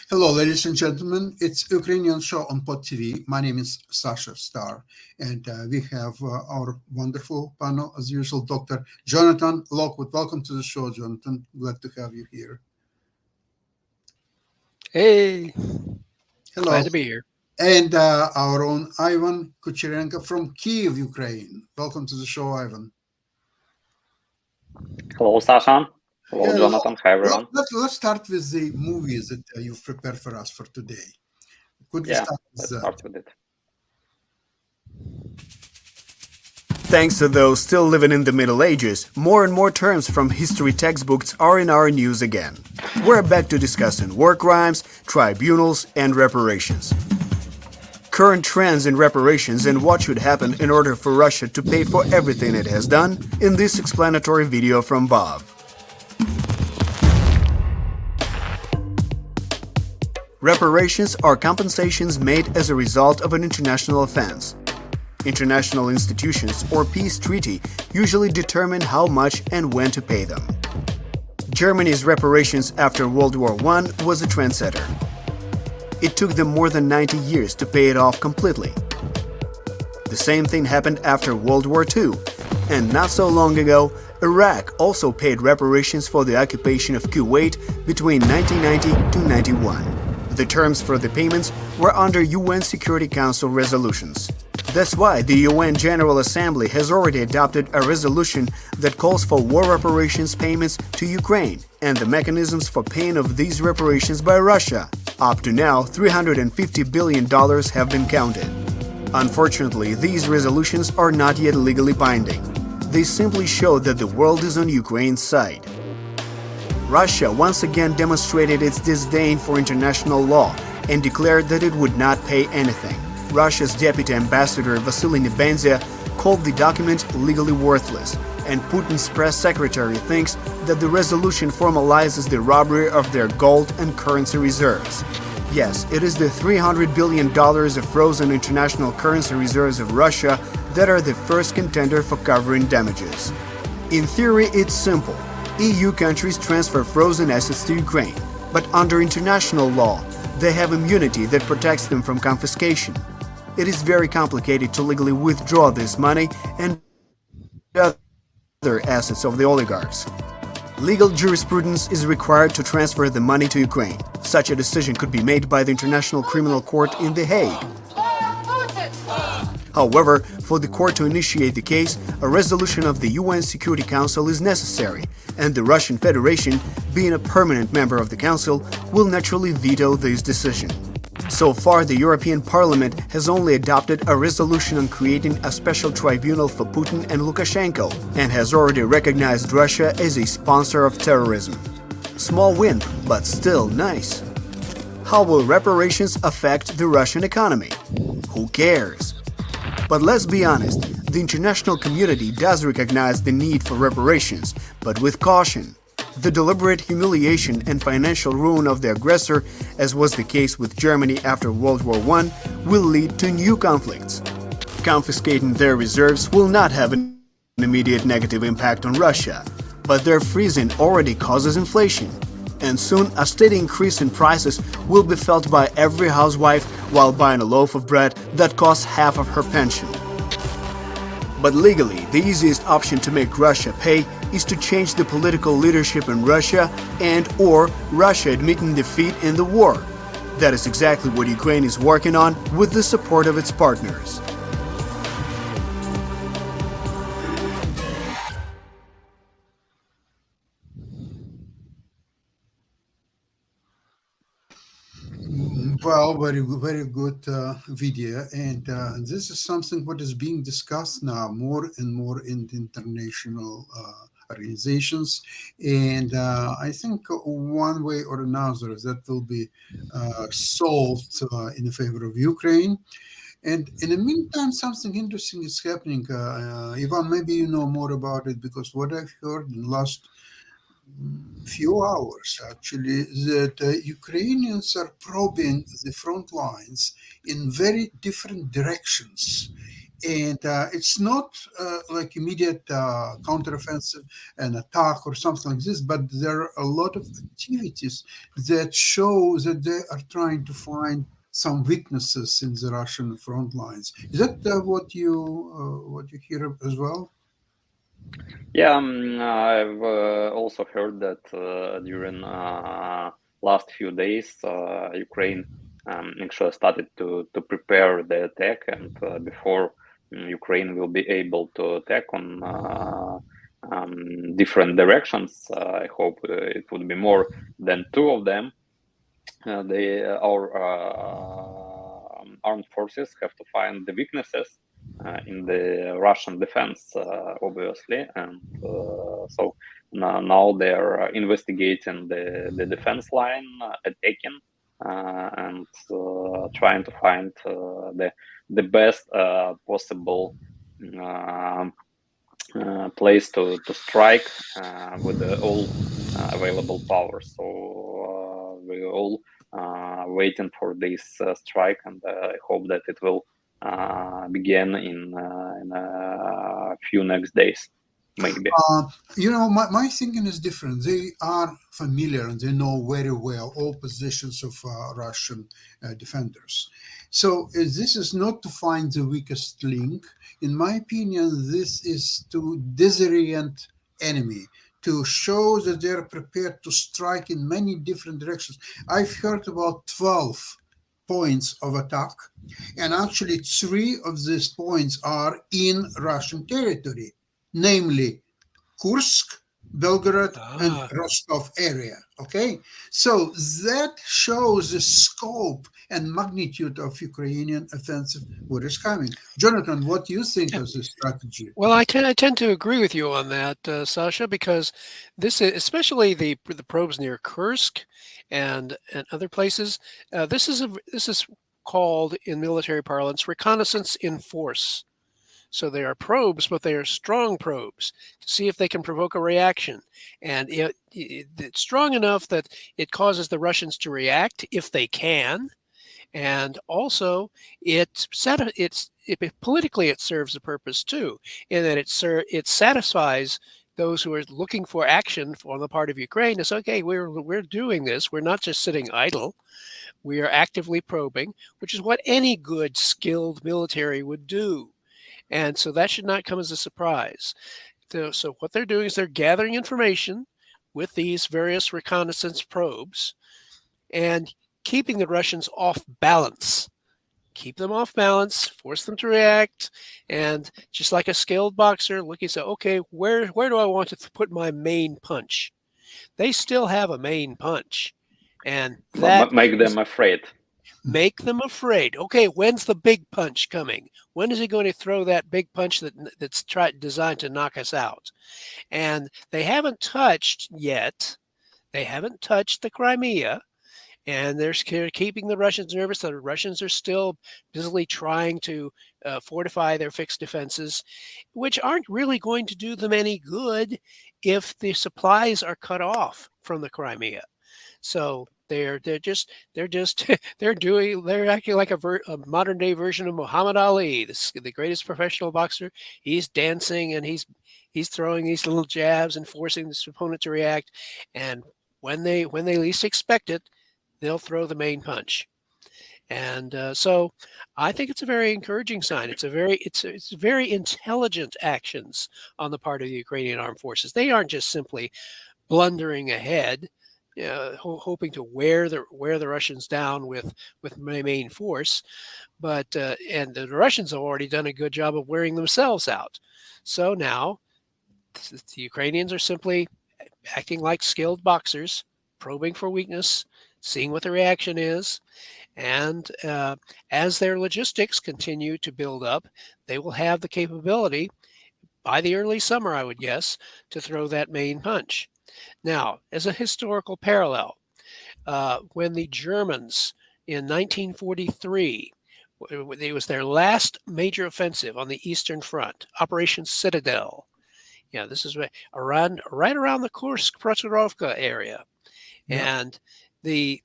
Hello, ladies and gentlemen. It's Ukrainian show on Pod TV. My name is Sasha Star, and we have our wonderful panel, as usual, Dr. Jonathan Lockwood. Welcome to the show, Jonathan. Glad to have you here. Hey, Hello. glad to be here. And our own Ivan Kucherenko from Kiev, Ukraine. Welcome to the show, Ivan. Hello, Sasha. Hello, Yeah, Jonathan. Hi, everyone. Let's start with the movies that you've prepared for us for today. Could we Yeah, start with let's that? start with it. Thanks to those still living in the Middle Ages, more and more terms from history textbooks are in our news again. We're back to discussing war crimes, tribunals, and reparations. Current trends in reparations and what should happen in order for Russia to pay for everything it has done in this explanatory video from Bob. Reparations are compensations made as a result of an international offense. International institutions or peace treaty usually determine how much and when to pay them. Germany's reparations after World War I was a trendsetter. It took them more than 90 years to pay it off completely. The same thing happened after World War II, and not so long ago, Iraq also paid reparations for the occupation of Kuwait between 1990 to 91. The terms for the payments were under UN Security Council resolutions. That's why the UN General Assembly has already adopted a resolution that calls for war reparations payments to Ukraine and the mechanisms for paying of these reparations by Russia. Up to now, $350 billion have been counted. Unfortunately, these resolutions are not yet legally binding. They simply show that the world is on Ukraine's side. Russia once again demonstrated its disdain for international law and declared that it would not pay anything. Russia's deputy ambassador Vasily Nebenzia called the document legally worthless, and Putin's press secretary thinks that the resolution formalizes the robbery of their gold and currency reserves. Yes, it is the $300 billion of frozen international currency reserves of Russia that are the first contender for covering damages. In theory, it's simple. EU countries transfer frozen assets to Ukraine, but under international law, they have immunity that protects them from confiscation. It is very complicated to legally withdraw this money and other assets of the oligarchs. Legal jurisprudence is required to transfer the money to Ukraine. Such a decision could be made by the International Criminal Court in The Hague. However, for the court to initiate the case, a resolution of the UN Security Council is necessary, and the Russian Federation, being a permanent member of the Council, will naturally veto this decision. So far, the European Parliament has only adopted a resolution on creating a special tribunal for Putin and Lukashenko and has already recognized Russia as a sponsor of terrorism. Small win, but still nice. How will reparations affect the Russian economy? Who cares? But let's be honest, the international community does recognize the need for reparations, but with caution. The deliberate humiliation and financial ruin of the aggressor, as was the case with Germany after World War I, will lead to new conflicts. Confiscating their reserves will not have an immediate negative impact on Russia, but their freezing already causes inflation. And soon a steady increase in prices will be felt by every housewife while buying a loaf of bread that costs half of her pension. But legally, the easiest option to make Russia pay is to change the political leadership in Russia and/or Russia admitting defeat in the war. That is exactly what Ukraine is working on with the support of its partners. Well, very good video, and this is something what is being discussed now more and more in the international organizations, and I think one way or another that will be solved in favor of Ukraine. And in the meantime, something interesting is happening. Ivan, maybe you know more about it, because what I've heard in the last few hours, actually, that Ukrainians are probing the front lines in very different directions. And it's not like immediate counteroffensive, an attack or something like this, but there are a lot of activities that show that they are trying to find some weaknesses in the Russian front lines. Is that what you hear as well? Yeah, I've also heard that during last few days, Ukraine actually started to prepare the attack, and before Ukraine will be able to attack on different directions. I hope it would be more than two of them. Our armed forces have to find the weaknesses in the Russian defense, obviously, and so now they're investigating the defense line, attacking, and trying to find the best possible place to strike with all available power. So we all waiting for this strike, and I hope that it will begin in a few next days, maybe. My thinking is different. They are familiar and they know very well all positions of Russian defenders. So this is not to find the weakest link. In my opinion, this is to disorient enemy, to show that they are prepared to strike in many different directions. I've heard about 12 points of attack, and actually 3 of these points are in Russian territory, namely Kursk, Belgorod, and Rostov area. Okay, so that shows the scope and magnitude of Ukrainian offensive, what is coming. Jonathan, what do you think of this strategy? Well, I tend to agree with you on that, Sasha, because this is especially the probes near Kursk and other places. This is called in military parlance reconnaissance in force. So they are probes, but they are strong probes to see if they can provoke a reaction. And it's strong enough that it causes the Russians to react if they can. And also, politically it serves a purpose too, in that it satisfies those who are looking for action on the part of Ukraine. It's okay. We're doing this. We're not just sitting idle. We are actively probing, which is what any good, skilled military would do. And so that should not come as a surprise. So what they're doing is they're gathering information with these various reconnaissance probes and keeping the Russians off balance. Keep them off balance, force them to react, and just like a skilled boxer, looking say, okay, where do I want to put my main punch? They still have a main punch, and that Make them afraid. Make them afraid. Okay, when's the big punch coming? When is he going to throw that big punch that's designed to knock us out? And they haven't touched yet. They haven't touched the Crimea, and they're keeping the Russians nervous. The Russians are still busily trying to fortify their fixed defenses, which aren't really going to do them any good if the supplies are cut off from the Crimea. So they're acting like a modern day version of Muhammad Ali, the greatest professional boxer. He's dancing and he's throwing these little jabs and forcing his opponent to react. And when they least expect it, they'll throw the main punch. And so I think it's a very encouraging sign. It's very intelligent actions on the part of the Ukrainian armed forces. They aren't just simply blundering ahead, hoping to wear the Russians down with main force, but and the Russians have already done a good job of wearing themselves out. So now the Ukrainians are simply acting like skilled boxers, probing for weakness, seeing what the reaction is, and as their logistics continue to build up, they will have the capability by the early summer, I would guess, to throw that main punch. Now, as a historical parallel, when the Germans in 1943 It was their last major offensive on the Eastern Front, Operation Citadel. Yeah, this is right around the Kursk Prokhorovka area, Yeah. and the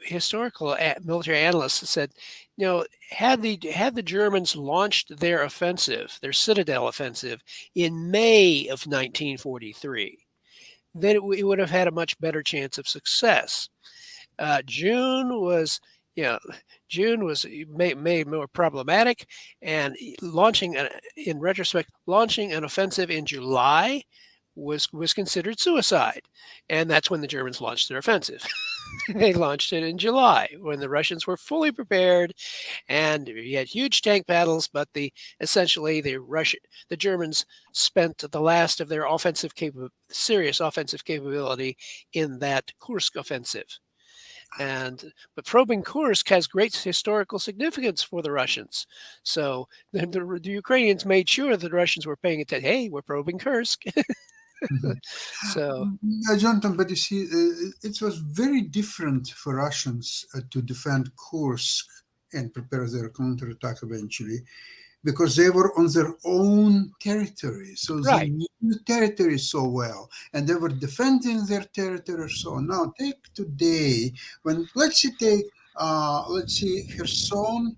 historical military analysts said, had the Germans launched their offensive, their Citadel offensive, in May of 1943, then it would have had a much better chance of success. June was made more problematic, and in retrospect, launching an offensive in July was considered suicide, and that's when the Germans launched their offensive. They launched it in July when the Russians were fully prepared, and you had huge tank battles. But essentially the Germans spent the last of their serious offensive capability in that Kursk offensive. But probing Kursk has great historical significance for the Russians. So the Ukrainians made sure that the Russians were paying attention. Hey, we're probing Kursk. So, Jonathan, but you see, it was very different for Russians to defend Kursk and prepare their counterattack eventually, because they were on their own territory. So they knew the territory so well, and they were defending their territory. So now take today, let's see Kherson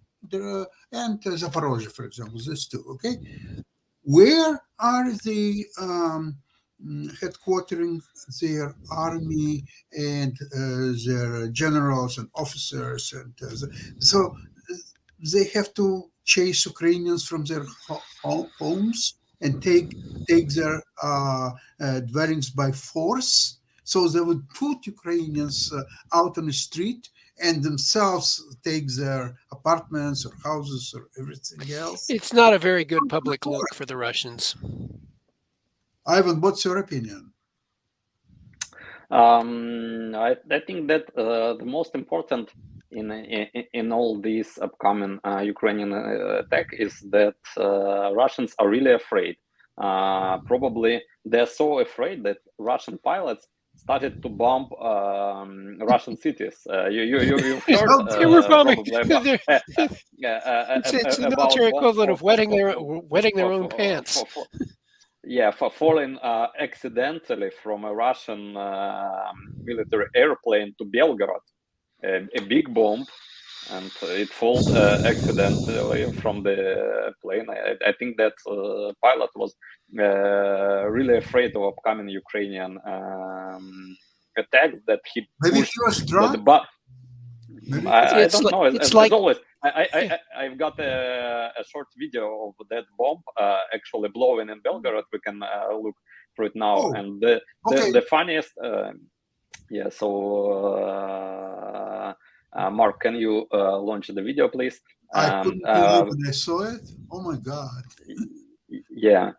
and Zaporozhye, for example, these two, okay? Where are they headquartering their army and their generals and officers? And so they have to chase Ukrainians from their homes and take their dwellings by force. So they would put Ukrainians out on the street and themselves take their apartments or houses or everything else. It's not a very good public look for the Russians. Ivan, what's your opinion? I think that the most important in all these upcoming Ukrainian attack is that Russians are really afraid. Probably they're so afraid that Russian pilots started to bomb Russian cities. You've heard they were bombing. probably about, It's the military equivalent of wetting their own pants. Falling accidentally from a Russian military airplane to Belgorod, a big bomb, and it falls accidentally from the plane. I think that pilot was really afraid of upcoming Ukrainian attacks, that he maybe pushed he was drunk. I don't know. As always, I've got a short video of that bomb actually blowing in Belgorod. We can look for it now. And the funniest, Mark, can you launch the video, please? I couldn't believe when I saw it. Oh my God. Yeah.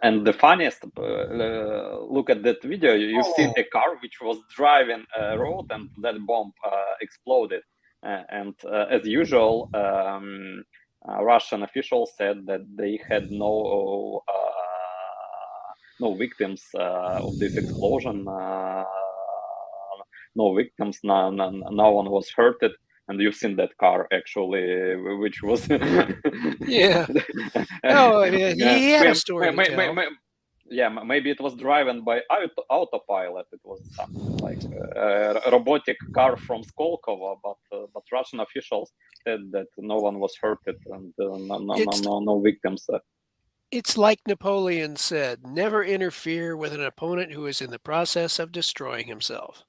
And the funniest, look at that video. You've seen a car which was driving a road, and that bomb exploded. And as usual, Russian officials said that they had no victims of this explosion. No victims. No one was hurted. And you've seen that car actually, which was yeah. Oh, he had a story to tell. Maybe it was driven by autopilot. It was something like a robotic car from Skolkovo, but Russian officials said that no one was hurted and no victims. It's like Napoleon said: never interfere with an opponent who is in the process of destroying himself.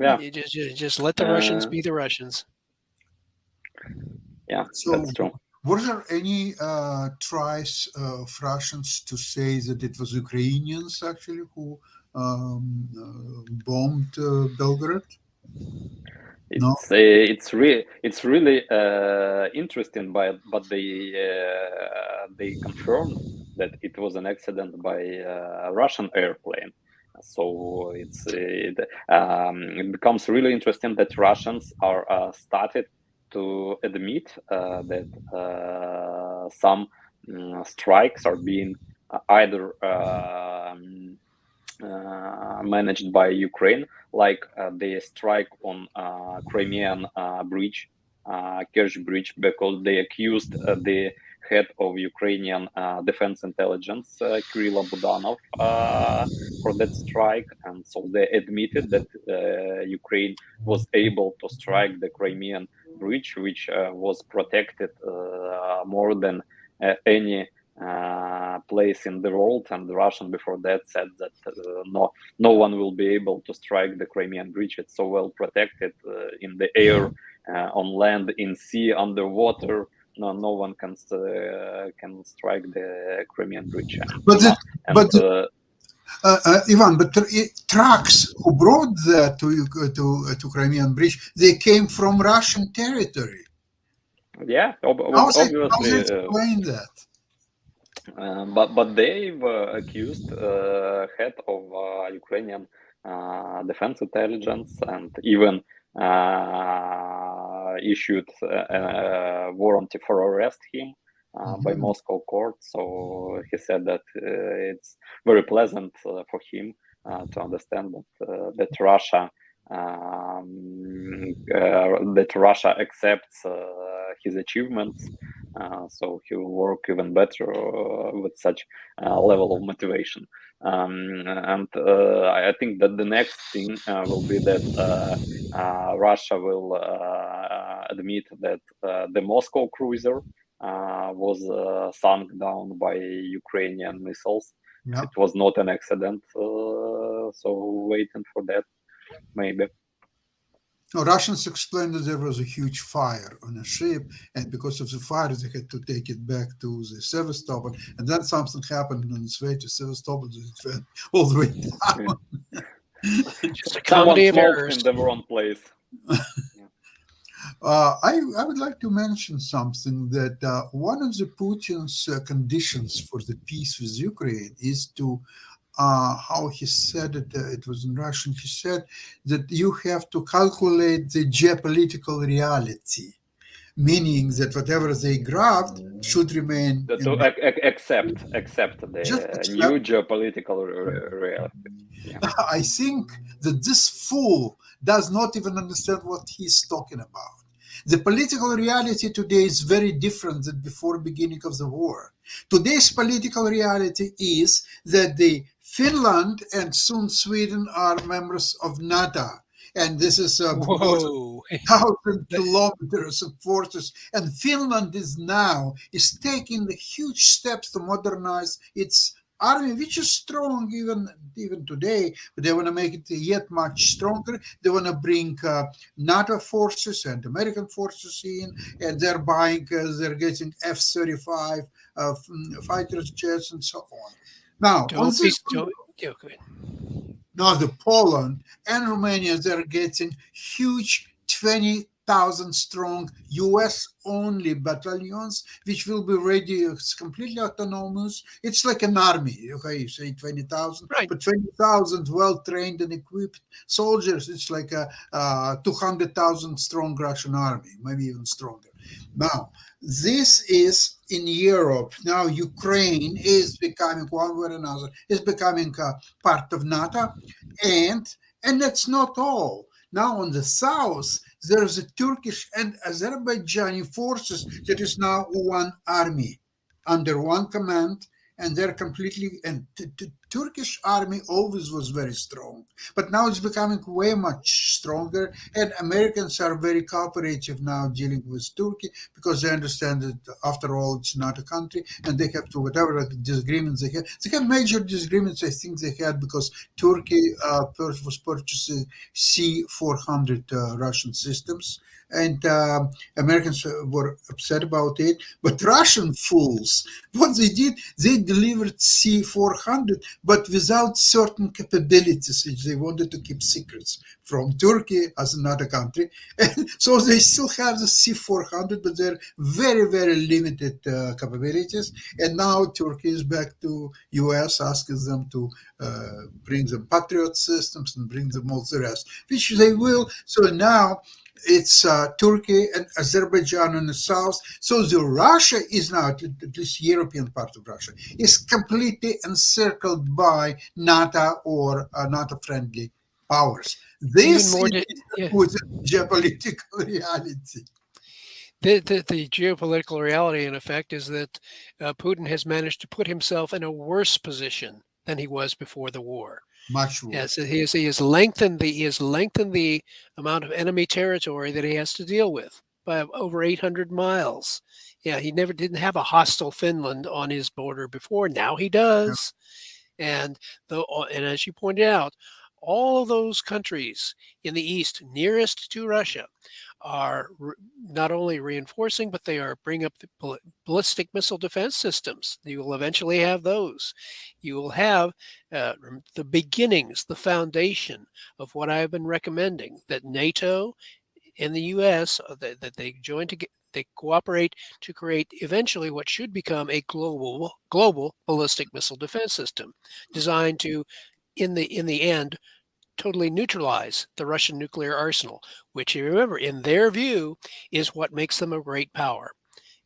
Yeah, you just let the Russians be the Russians. Yeah, so that's true. Were there any tries of Russians to say that it was Ukrainians actually who bombed Belgorod? It's really interesting, but they confirmed that it was an accident by a Russian airplane. So it becomes really interesting that Russians are started to admit that some strikes are being either managed by Ukraine, like the strike on Crimean bridge Kerch Bridge because they accused the head of Ukrainian defense intelligence, Kirill Budanov, for that strike. And so they admitted that Ukraine was able to strike the Crimean bridge, which was protected more than any place in the world. And the Russian before that said that no one will be able to strike the Crimean bridge. It's so well protected in the air, on land, in sea, underwater. No one can strike the Crimean bridge. Ivan, but trucks who brought that to Crimean bridge, they came from Russian territory. Yeah, How obviously. they explain that? But they've accused head of Ukrainian defense intelligence and even issued a warrant for arrest him by Moscow court. So he said that it's very pleasant for him to understand that Russia accepts his achievements. So he will work even better with such level of motivation. And I think that the next thing will be that Russia will admit that the Moscow cruiser was sunk down by Ukrainian missiles. Yeah. It was not an accident. So waiting for that, maybe. No, Russians explained that there was a huge fire on a ship, and because of the fire, they had to take it back to the Sevastopol. And then something happened on its way to Sevastopol, it went all the way down. Just a comedy of errors. In the wrong place. I would like to mention something that one of the Putin's conditions for the peace with Ukraine is to how he said it, it was in Russian, he said that you have to calculate the geopolitical reality, meaning that whatever they grabbed should remain. Accept the new geopolitical reality. Yeah. I think that this fool does not even understand what he's talking about. The political reality today is very different than before the beginning of the war. Today's political reality is that the Finland and soon Sweden are members of NATO. And this is 1,000 kilometers of forces. And Finland is taking the huge steps to modernize its army, which is strong even today, but they want to make it yet much stronger. They want to bring NATO forces and American forces in, and they're getting F-35 fighter jets and so on. Now, now the Poland and Romania, they're getting huge 20,000 strong US-only battalions, which will be ready. It's completely autonomous. It's like an army. Okay, you say 20,000, right. But 20,000 well-trained and equipped soldiers, it's like a 200,000 strong Russian army, maybe even stronger. Now, this is in Europe. Now, Ukraine is becoming, one way or another, is becoming part of NATO. And that's not all. Now, on the south, there's a Turkish and Azerbaijani forces that is now one army under one command, and they're completely, and the Turkish army always was very strong, but now it's becoming way much stronger, and Americans are very cooperative now dealing with Turkey because they understand that after all, it's not a country, and they have to, whatever disagreements they have major disagreements, I think they had because Turkey was purchasing C-400 Russian systems, and Americans were upset about it. But Russian fools, what they did, they delivered C-400, but without certain capabilities, which they wanted to keep secrets from Turkey as another country. And so they still have the C-400, but they're very, very limited capabilities. And now Turkey is back to US, asking them to bring them Patriot systems and bring them all the rest, which they will. So now it's Turkey and Azerbaijan in the south. So the Russia is now, at least European part of Russia, is completely encircled by NATO or NATO-friendly powers. This is geopolitical reality. The geopolitical reality, in effect, is that Putin has managed to put himself in a worse position than he was before the war. Much Yes, worse. he has lengthened the amount of enemy territory that he has to deal with by over 800 miles. Yeah, he never didn't have a hostile Finland on his border before. Now he Yeah. does. And and as you pointed out, all of those countries in the east nearest to Russia are not only reinforcing, but they are bringing up the ballistic missile defense systems. You will eventually have those. You will have the beginnings, the foundation of what I've been recommending, that NATO and the U.S. That they join together. They cooperate to create eventually what should become a global ballistic missile defense system, designed to, in the end, totally neutralize the Russian nuclear arsenal, which, you remember, in their view, is what makes them a great power.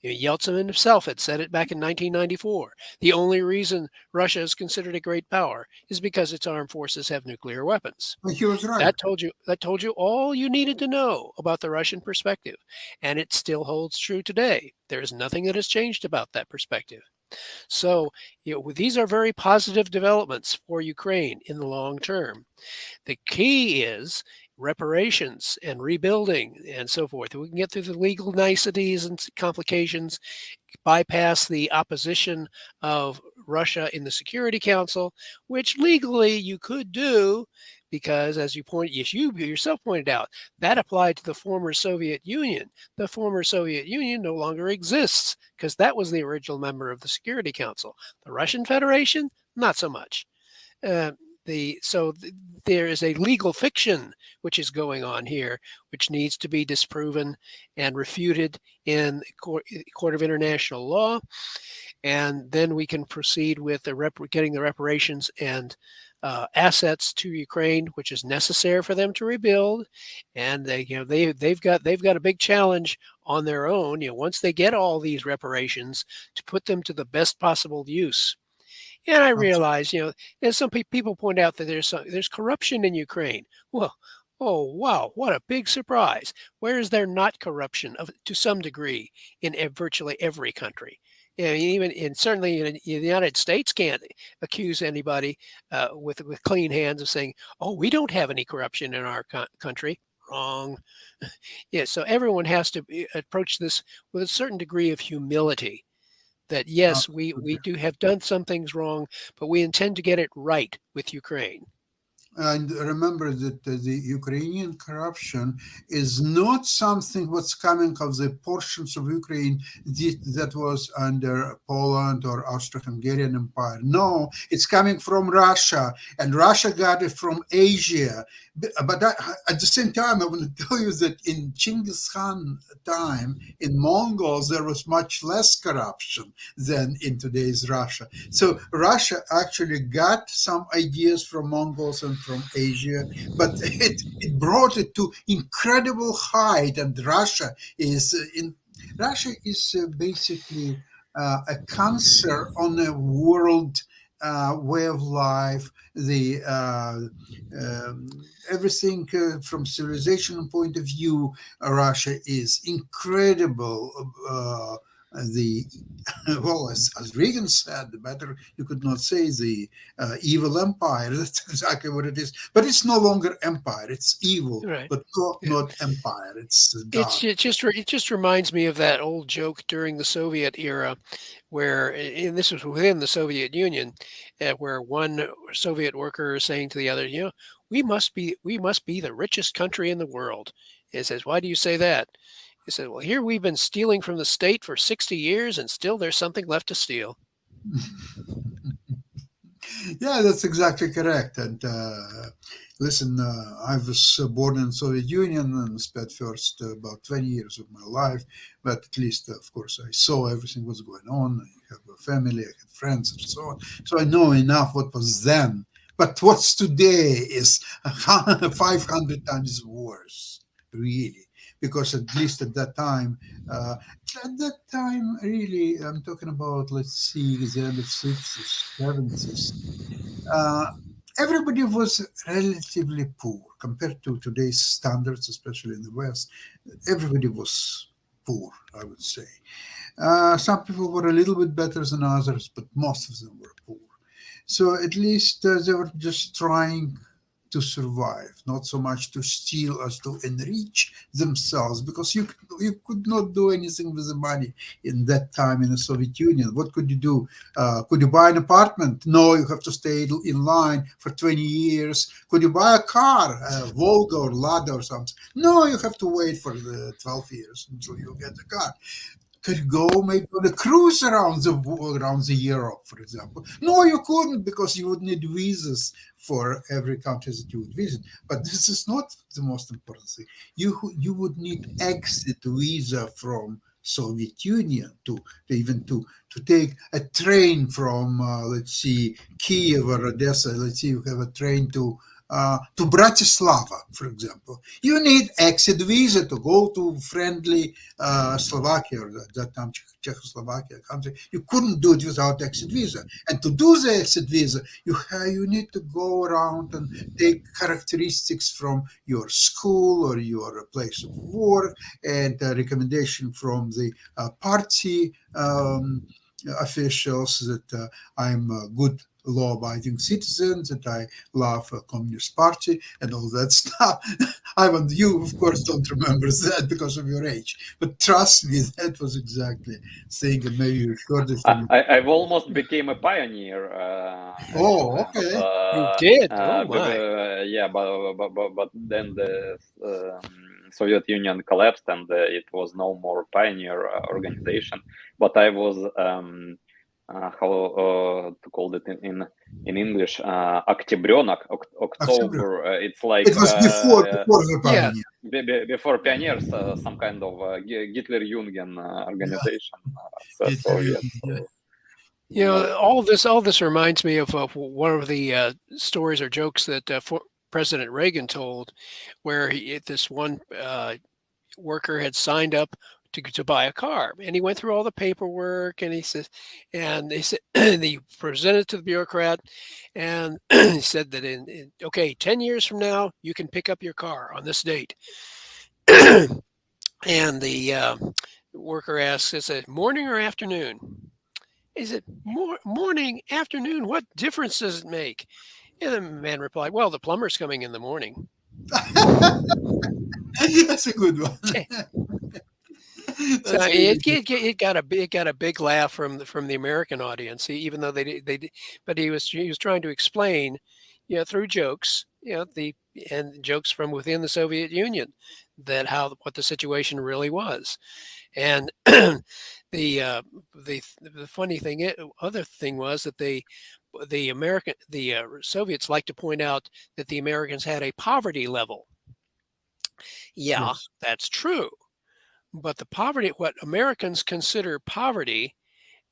Yeltsin himself had said it back in 1994. The only reason Russia is considered a great power is because its armed forces have nuclear weapons. But he was right. That told you all you needed to know about the Russian perspective, and it still holds true today. There is nothing that has changed about that perspective. So, these are very positive developments for Ukraine in the long term. The key is reparations and rebuilding and so forth. We can get through the legal niceties and complications, bypass the opposition of Russia in the Security Council, which legally you could do because, as you yourself pointed out, that applied to the former Soviet Union. The former Soviet Union no longer exists because that was the original member of the Security Council. The Russian Federation, not so much. Uh, there is a legal fiction which is going on here, which needs to be disproven and refuted in court of international law, and then we can proceed with getting the reparations and assets to Ukraine, which is necessary for them to rebuild. And they've got a big challenge on their own. Once they get all these reparations, to put them to the best possible use. And I realize, as some people point out, that there's corruption in Ukraine. Well, oh wow, what a big surprise! Where is there not corruption to some degree in virtually every country? Certainly in the United States can't accuse anybody with clean hands of saying, "Oh, we don't have any corruption in our country." Wrong. Yeah, so everyone has to approach this with a certain degree of humility. That yes, we do have done some things wrong, but we intend to get it right with Ukraine. And remember that the Ukrainian corruption is not something what's coming of the portions of Ukraine that was under Poland or Austro-Hungarian Empire. No, it's coming from Russia, and Russia got it from Asia. But at the same time, I want to tell you that in Genghis Khan time, in Mongols, there was much less corruption than in today's Russia. So Russia actually got some ideas from Mongols and from Asia, but it brought it to incredible height. And Russia is basically a cancer on a world way of life. The everything from civilization point of view, Russia is incredible. Well, as Reagan said, the better you could not say the evil empire. That's exactly what it is. But it's no longer empire. It's evil, Right. but not empire. It's dark. It just reminds me of that old joke during the Soviet era, where, and this was within the Soviet Union, where one Soviet worker is saying to the other, we must be the richest country in the world. He says, why do you say that? He said, well, here we've been stealing from the state for 60 years, and still there's something left to steal. Yeah, that's exactly correct. And listen, I was born in Soviet Union and spent first about 20 years of my life. But at least, of course, I saw everything was going on. I have a family, I had friends, and so on. So I know enough what was then. But what's today is 500 times worse, really. Because at least at that time, really, I'm talking about, let's see, the end of 60s, 70s. Everybody was relatively poor compared to today's standards, especially in the West. Everybody was poor, I would say. Some people were a little bit better than others, but most of them were poor. So at least they were just trying to survive, not so much to steal as to enrich themselves, because you could not do anything with the money in that time in the Soviet Union. What could you do? Could you buy an apartment? No, you have to stay in line for 20 years. Could you buy a car, a Volga or Lada or something? No, you have to wait for the 12 years until you get a car. Could go maybe on a cruise around the Europe, for example. No, you couldn't, because you would need visas for every country that you would visit. But this is not the most important thing. You would need exit visa from Soviet Union to take a train from let's see, Kiev or Odessa. Let's see, you have a train to Bratislava, for example. You need exit visa to go to friendly Slovakia, or at that time Czechoslovakia country. You couldn't do it without exit visa. And to do the exit visa, you need to go around and take characteristics from your school or your place of work, and a recommendation from the party officials that I'm a good law-abiding citizen, that I love a Communist Party and all that stuff. Ivan, you of course don't remember that because of your age, but trust me, that was exactly thing, and maybe you heard it from. I've almost became a pioneer. Oh, actually, okay. You did? uh, Oh my! yeah, but then the Soviet Union collapsed, and it was no more pioneer organization. But I was how to call it in English, Октябренок, October. It's like It was before the Yeah. pioneer. before pioneers, some kind of Hitler-Jungen organization. It Soviet. is, yeah. You know, all this reminds me of one of the stories or jokes that President Reagan told, where this one worker had signed up to buy a car, and he went through all the paperwork, and they said he presented it to the bureaucrat, and he said that okay, 10 years from now you can pick up your car on this date. And the worker asks, is it morning or afternoon? Is it morning, afternoon? What difference does it make? And the man replied, well, the plumber's coming in the morning. That's a good one. So it got a big laugh from the American audience, even though but he was trying to explain, through jokes, and jokes from within the Soviet Union, that what the situation really was. And the funny other thing was that the Soviets like to point out that the Americans had a poverty level. Yeah, Yes. that's true. But the poverty, what Americans consider poverty,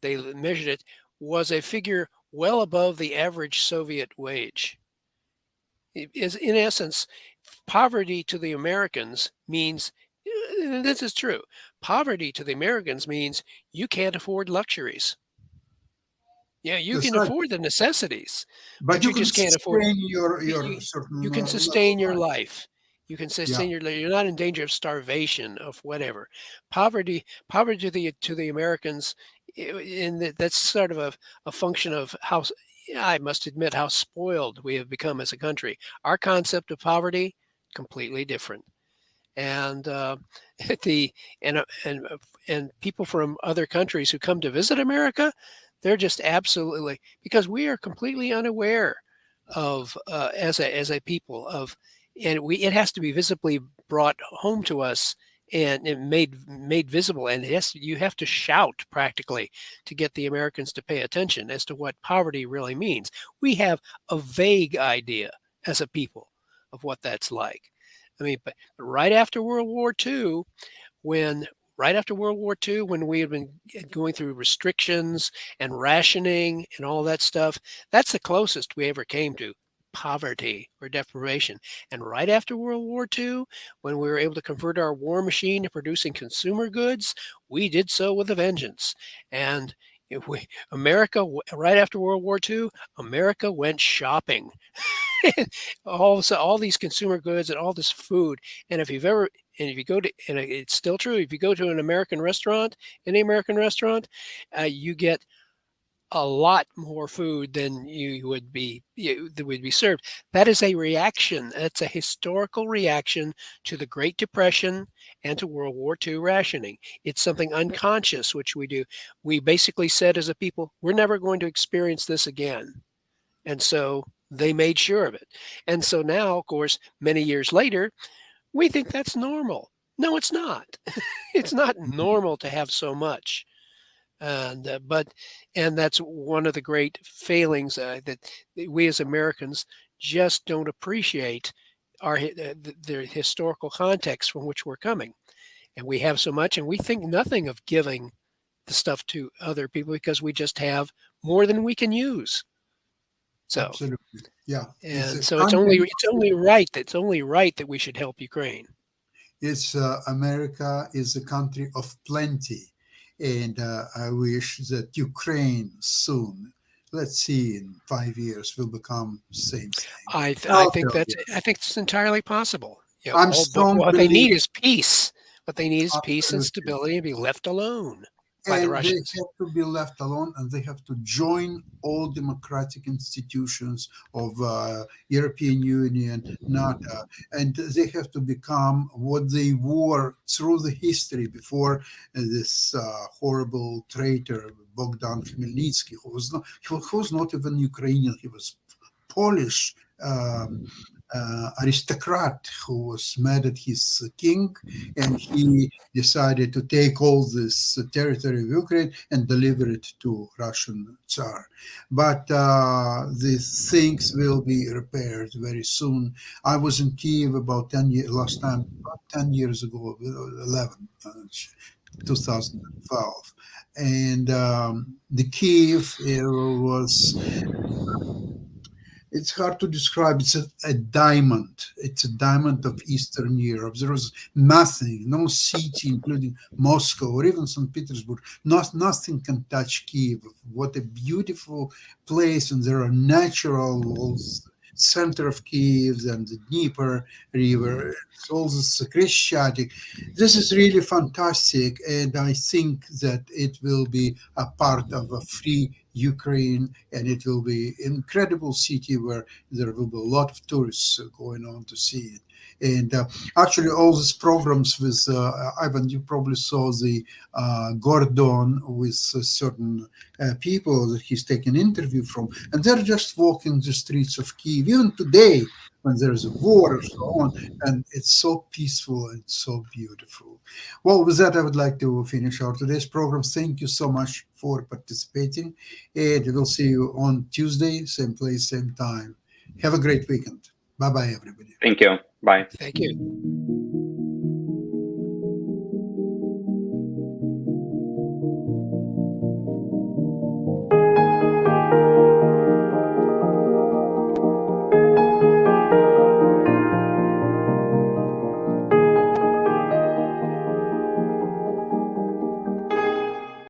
they measured it, was a figure well above the average Soviet wage. It is, in essence, poverty to the Americans means, and this is true, poverty to the Americans means you can't afford luxuries. Yeah, you That's can right. afford the necessities, But but you you can just can't afford. sustain your You, certain you can level sustain of your life. life. You can Yeah. sustain your life. You're not in danger of starvation, of whatever. Poverty to the Americans, that's sort of a function of how, I must admit, how spoiled we have become as a country. Our concept of poverty, completely different. And the and people from other countries who come to visit America, they're just absolutely, because we are completely unaware of as a people of, and it has to be visibly brought home to us, and made visible, and you have to shout practically to get the Americans to pay attention as to what poverty really means. We have a vague idea as a people of what that's like. I mean, but right after World War II, when when we had been going through restrictions and rationing and all that stuff, that's the closest we ever came to poverty or deprivation. And right after World War II, when we were able to convert our war machine to producing consumer goods, we did so with a vengeance. And right after World War II, America went shopping. All these consumer goods and all this food. And if you've ever, And if you go to, and it's still true, if you go to an American restaurant, any American restaurant, you get a lot more food than that would be served. That is a reaction. That's a historical reaction to the Great Depression and to World War II rationing. It's something unconscious which we do. We basically said as a people, we're never going to experience this again. And so they made sure of it. And so now, of course, many years later, we think that's normal. No, it's not. It's not normal to have so much. And that's one of the great failings that we as Americans just don't appreciate the historical context from which we're coming. And we have so much, and we think nothing of giving the stuff to other people because we just have more than we can use. So Absolutely, yeah. And so it's only right that we should help Ukraine. It's America is a country of plenty, and I wish that Ukraine soon, let's see, in 5 years, will become same. I think it's entirely possible. You know, I'm strong. What they need is peace. What they need is peace and Absolutely. stability, and be left alone by the And they Russians. have to be left alone, and they have to join all democratic institutions of European Union, NATO, and they have to become what they were through the history before this horrible traitor Bogdan Khmelnytsky, who was not even Ukrainian, he was Polish. Aristocrat who was mad at his king, and he decided to take all this territory of Ukraine and deliver it to Russian Tsar. But these things will be repaired very soon. I was in Kiev about 10 years last time, about 10 years ago, 2012, and the Kiev was. It's hard to describe. It's a diamond. It's a diamond of Eastern Europe. There was nothing, no city, including Moscow or even St. Petersburg. Nothing can touch Kiev. What a beautiful place. And there are natural walls, center of Kiev and the Dnieper River. It's all this Krishchatik. This is really fantastic. And I think that it will be a part of a free Ukraine, and it will be an incredible city where there will be a lot of tourists going on to see it. And actually, all these programs with Ivan, you probably saw the Gordon with certain people that he's taken interview from, and they're just walking the streets of Kiev, even today when there's a war and so on, and it's so peaceful and so beautiful. Well, with that, I would like to finish our today's program. Thank you so much for participating, and we'll see you on Tuesday, same place, same time. Have a great weekend. Bye-bye, everybody. Thank you. Bye. Thank you.